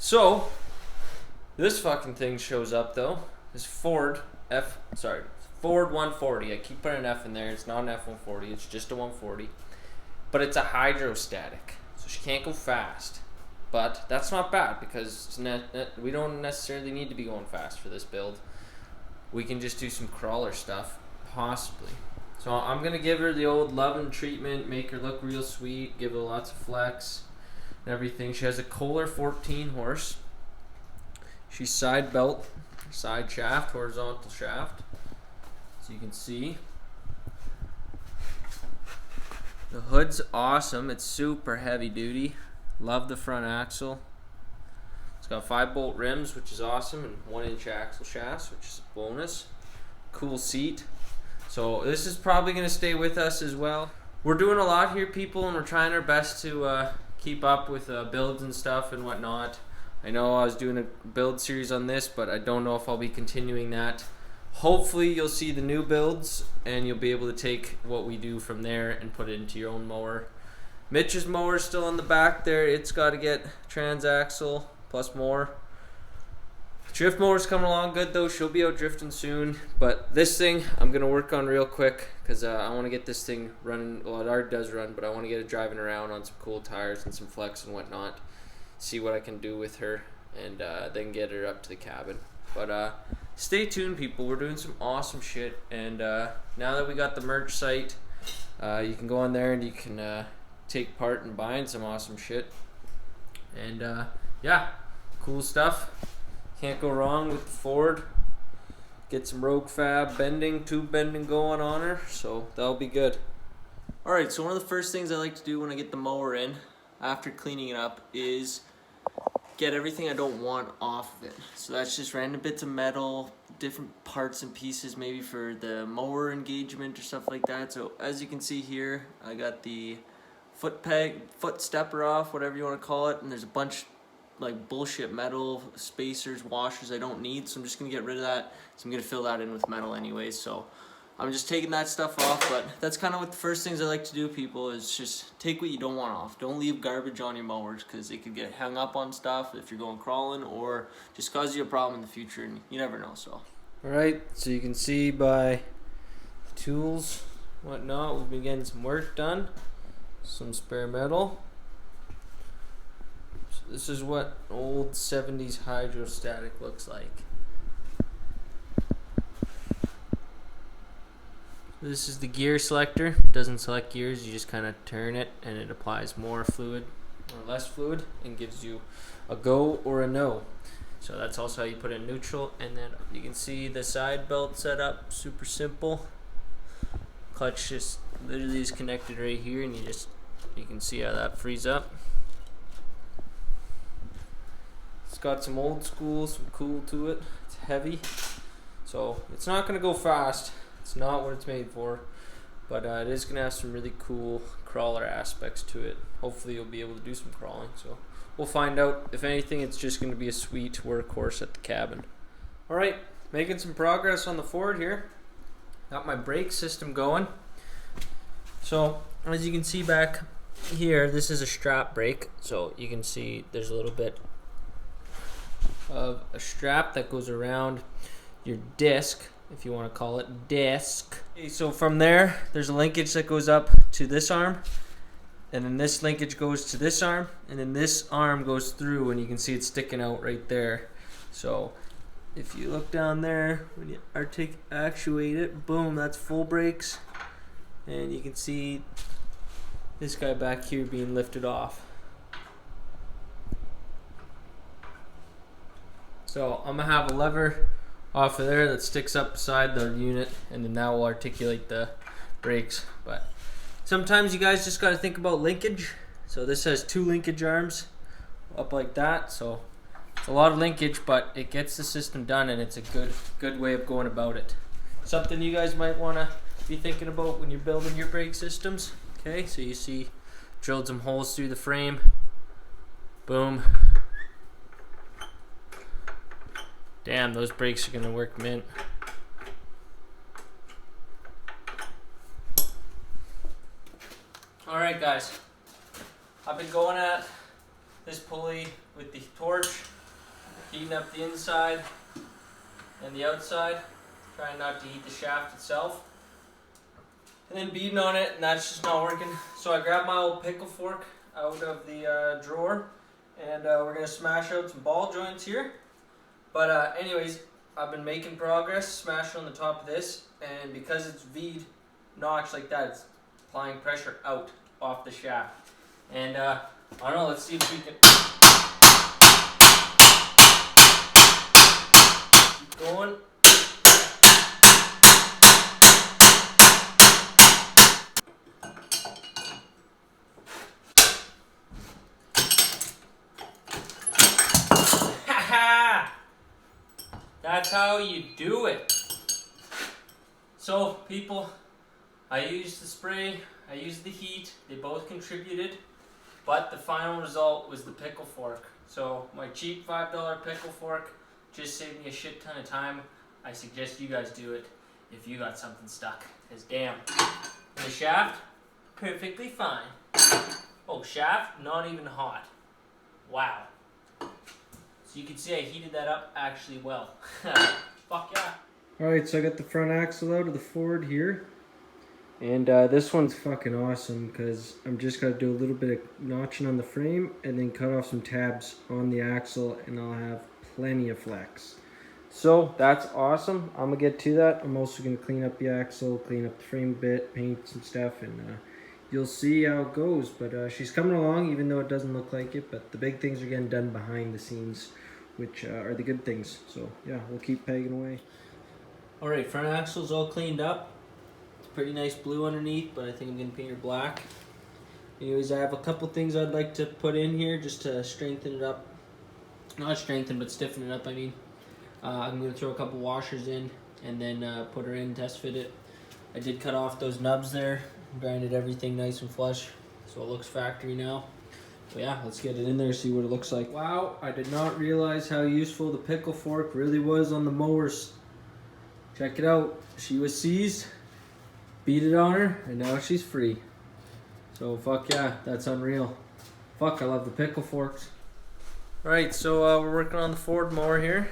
So this fucking thing shows up though. This Ford 140. I keep putting an F in there. It's not an F-140. It's just a 140. But it's a hydrostatic, so she can't go fast. But that's not bad because we don't necessarily need to be going fast for this build. We can just do some crawler stuff, possibly. So I'm going to give her the old loving treatment, make her look real sweet, give her lots of flex and everything. She has a Kohler 14 horse. She's side belt, side shaft, horizontal shaft. So you can see. The hood's awesome. It's super heavy duty. Love the front axle. It's got 5-bolt rims, which is awesome, and 1-inch axle shafts, which is a bonus. Cool seat. So this is probably going to stay with us as well. We're doing a lot here, people, and we're trying our best to keep up with builds and stuff and whatnot. I know I was doing a build series on this, but I don't know if I'll be continuing that. Hopefully you'll see the new builds and you'll be able to take what we do from there and put it into your own mower. Mitch's mower is still in the back there. It's got to get transaxle plus more. Drift mower's coming along good though. She'll be out drifting soon. But this thing I'm going to work on real quick because I want to get this thing running. Well, it already does run, but I want to get it driving around on some cool tires and some flex and whatnot. See what I can do with her and then get her up to the cabin. But stay tuned, people. We're doing some awesome shit. And now that we got the merch site, you can go on there and you can take part in buying some awesome shit. And yeah, cool stuff. Can't go wrong with the Ford. Get some Rogue Fab bending, tube bending going on her, so that'll be good. Alright, so one of the first things I like to do when I get the mower in, after cleaning it up, is get everything I don't want off of it. So that's just random bits of metal, different parts and pieces maybe for the mower engagement or stuff like that. So as you can see here, I got the foot stepper off, whatever you want to call it, and there's a bunch like bullshit metal spacers, washers I don't need, so I'm just gonna get rid of that. So I'm gonna fill that in with metal anyways, so I'm just taking that stuff off. But that's kind of what the first things I like to do, people, is just take what you don't want off. Don't leave garbage on your mowers because it could get hung up on stuff if you're going crawling, or just cause you a problem in the future, and you never know. So alright, so you can see by the tools, whatnot, we'll be getting some work done. Some spare metal. This is what old 70s hydrostatic looks like. This is the gear selector. It doesn't select gears, you just kind of turn it and it applies more fluid or less fluid and gives you a go or a no. So that's also how you put it in neutral. And then you can see the side belt setup, super simple. Clutch just literally is connected right here, and you can see how that frees up. It's got some old school, some cool to it. It's heavy, so it's not going to go fast. It's not what it's made for, but it is going to have some really cool crawler aspects to it. Hopefully you'll be able to do some crawling, so we'll find out. If anything, it's just going to be a sweet workhorse at the cabin. Alright, making some progress on the Ford here. Got my brake system going. So as you can see back here, this is a strap brake, so you can see there's a little bit of a strap that goes around your disc, if you want to call it disc. Okay, so from there's a linkage that goes up to this arm, and then this linkage goes to this arm, and then this arm goes through, and you can see it sticking out right there. So if you look down there, when you actuate it, boom, that's full brakes, and you can see this guy back here being lifted off. So I'm gonna have a lever off of there that sticks up beside the unit, and then that will articulate the brakes. But sometimes you guys just gotta think about linkage. So this has 2 linkage arms up like that, so it's a lot of linkage, but it gets the system done, and it's a good way of going about it. Something you guys might wanna be thinking about when you're building your brake systems. Okay, so you see drilled some holes through the frame. Boom. Damn, those brakes are gonna work mint. Alright guys, I've been going at this pulley with the torch heating up the inside and the outside, trying not to heat the shaft itself. And then beating on it, and that's just not working. So I grabbed my old pickle fork out of the drawer, and we're gonna smash out some ball joints here. But anyways, I've been making progress, smashing on the top of this, and because it's V'd notch like that, it's applying pressure out off the shaft. And I don't know, let's see if we can keep going. That's how you do it. So people, I used the spray, I used the heat, they both contributed, but the final result was the pickle fork. So my cheap $5 pickle fork just saved me a shit ton of time. I suggest you guys do it if you got something stuck. Cause damn, the shaft, perfectly fine. Oh, shaft, not even hot. Wow. So you can see I heated that up actually well. Fuck yeah. Alright, so I got the front axle out of the Ford here. And this one's fucking awesome because I'm just going to do a little bit of notching on the frame and then cut off some tabs on the axle and I'll have plenty of flex. So that's awesome. I'm going to get to that. I'm also going to clean up the axle, clean up the frame a bit, paint some stuff, and you'll see how it goes. But she's coming along even though it doesn't look like it. But the big things are getting done behind the scenes, which are the good things. So yeah, we'll keep pegging away. Alright, front axle's all cleaned up. It's pretty nice blue underneath, but I think I'm going to paint her black. Anyways, I have a couple things I'd like to put in here just to strengthen it up. Not strengthen, but stiffen it up, I mean. I'm going to throw a couple washers in and then put her in, test fit it. I did cut off those nubs there, grinded everything nice and flush, so it looks factory now. But yeah, let's get it in there, see what it looks like. Wow, I did not realize how useful the pickle fork really was on the mowers. Check it out, she was seized, beat it on her, and now she's free. So fuck yeah, that's unreal. Fuck, I love the pickle forks. Alright, so we're working on the Ford mower here.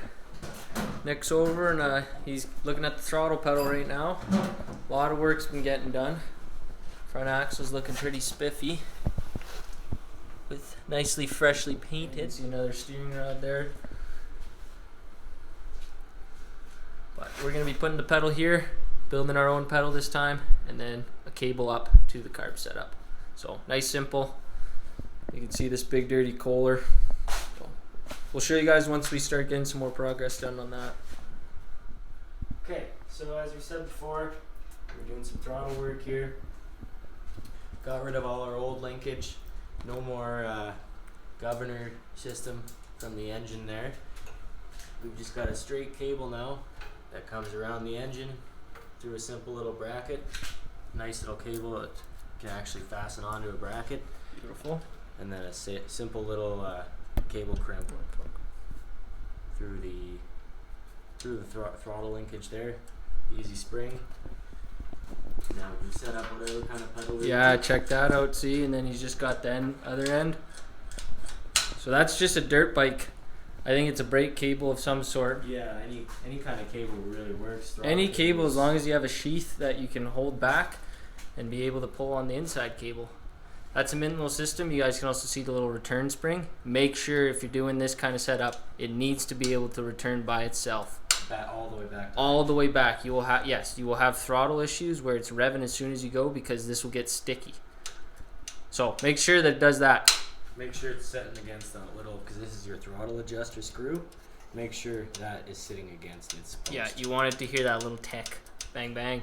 Nick's over and he's looking at the throttle pedal right now. A lot of work's been getting done. Front axle's looking pretty spiffy. With nicely freshly painted. See another steering rod there. But we're going to be putting the pedal here, building our own pedal this time, and then a cable up to the carb setup. So nice, simple. You can see this big dirty Kohler. So we'll show you guys once we start getting some more progress done on that. Okay, so as we said before, we're doing some throttle work here. Got rid of all our old linkage. No more governor system from the engine there. We've just got a straight cable now that comes around the engine through a simple little bracket. Nice little cable that can actually fasten onto a bracket. Beautiful. And then a simple little cable crimp through the throttle linkage there. Easy spring. Now we set up whatever kind of pedal. Yeah, check that out. See, and then he's just got the other end. So that's just a dirt bike. I think it's a brake cable of some sort. Yeah, any kind of cable really works. Any cable, as long as you have a sheath that you can hold back and be able to pull on the inside cable. That's a minimal system. You guys can also see the little return spring. Make sure if you're doing this kind of setup, it needs to be able to return by itself. All the way back. All the way back. You will have you will have throttle issues where it's revving as soon as you go because this will get sticky. So make sure that it does that. Make sure it's setting against a little, because this is your throttle adjuster screw. Make sure that is sitting against it. Yeah, you want it to hear that little tick. Bang, bang.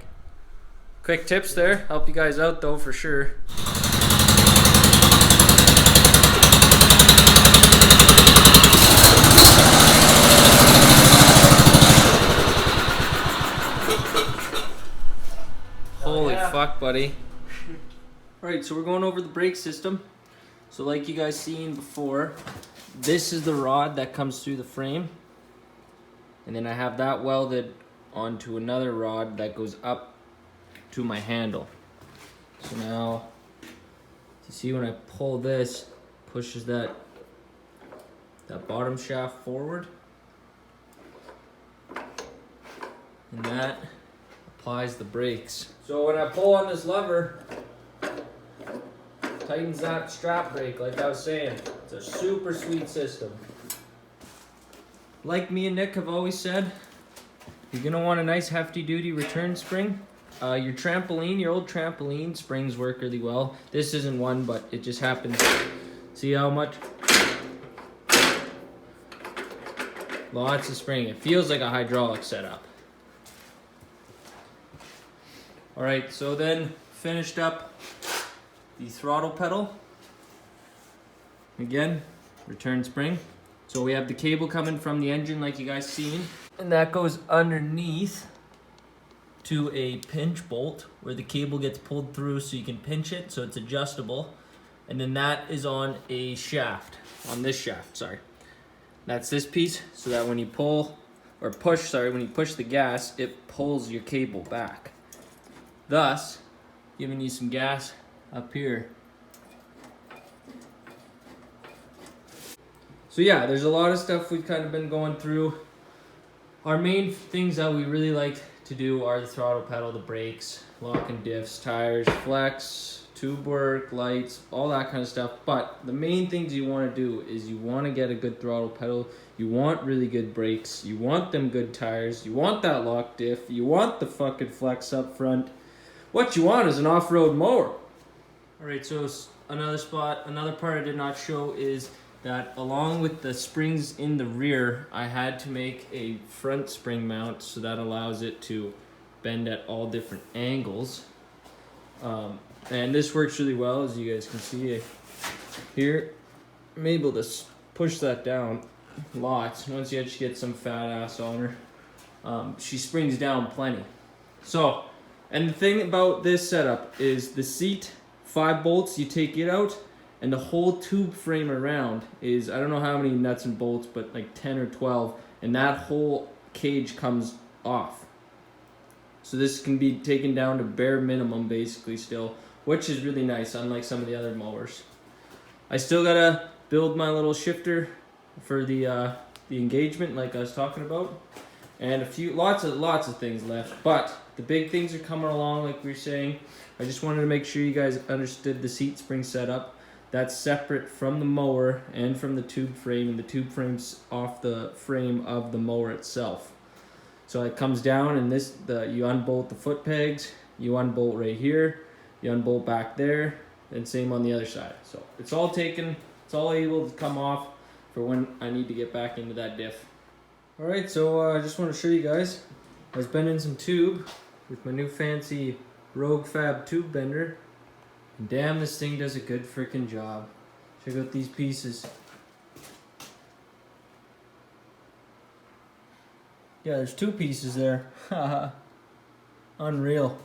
Quick tips there. Help you guys out though for sure. Holy fuck, buddy. Alright, so we're going over the brake system. So like you guys seen before, this is the rod that comes through the frame. And then I have that welded onto another rod that goes up to my handle. So now, you see when I pull this, pushes that bottom shaft forward. and that applies the brakes. So when I pull on this lever, tightens that strap brake like I was saying. It's a super sweet system. Like me and Nick have always said, you're gonna want a nice hefty duty return spring. Your trampoline, your old trampoline springs work really well. This isn't one, but it just happens. See how much? Lots of spring. It feels like a hydraulic setup. Alright, so then finished up the throttle pedal. Again, return spring. So we have the cable coming from the engine like you guys seen. And that goes underneath to a pinch bolt where the cable gets pulled through so you can pinch it so it's adjustable. And then that is on a shaft, on this shaft, sorry. That's this piece so that when you pull, or push, sorry, when you push the gas, it pulls your cable back. Thus, giving you some gas up here. So yeah, there's a lot of stuff we've kind of been going through. Our main things that we really like to do are the throttle pedal, the brakes, lock and diffs, tires, flex, tube work, lights, all that kind of stuff. But the main things you want to do is you want to get a good throttle pedal, you want really good brakes, you want them good tires, you want that lock diff, you want the fucking flex up front. What you want is an off-road mower. Alright, so another part I did not show is that along with the springs in the rear, I had to make a front spring mount so that allows it to bend at all different angles. And this works really well, as you guys can see here. I'm able to push that down lots. Once you actually get some fat ass on her, she springs down plenty. So, and the thing about this setup is the seat, 5 bolts, you take it out, and the whole tube frame around is, I don't know how many nuts and bolts, but like 10 or 12, and that whole cage comes off. So this can be taken down to bare minimum basically still, which is really nice, unlike some of the other mowers. I still gotta build my little shifter for the engagement like I was talking about, and lots of things left, but the big things are coming along like we were saying. I just wanted to make sure you guys understood the seat spring setup. That's separate from the mower and from the tube frame, and the tube frame's off the frame of the mower itself. So it comes down, and you unbolt the foot pegs, you unbolt right here, you unbolt back there, and same on the other side. So it's all able to come off for when I need to get back into that diff. Alright, so I just want to show you guys, I was bending some tube with my new fancy Rogue Fab tube bender. And damn, this thing does a good freaking job. Check out these pieces. Yeah, there's 2 pieces there. Haha. Unreal.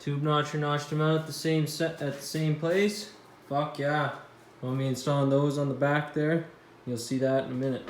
Tube notcher notched them out at the same place. Fuck yeah. Want me installing those on the back there? You'll see that in a minute.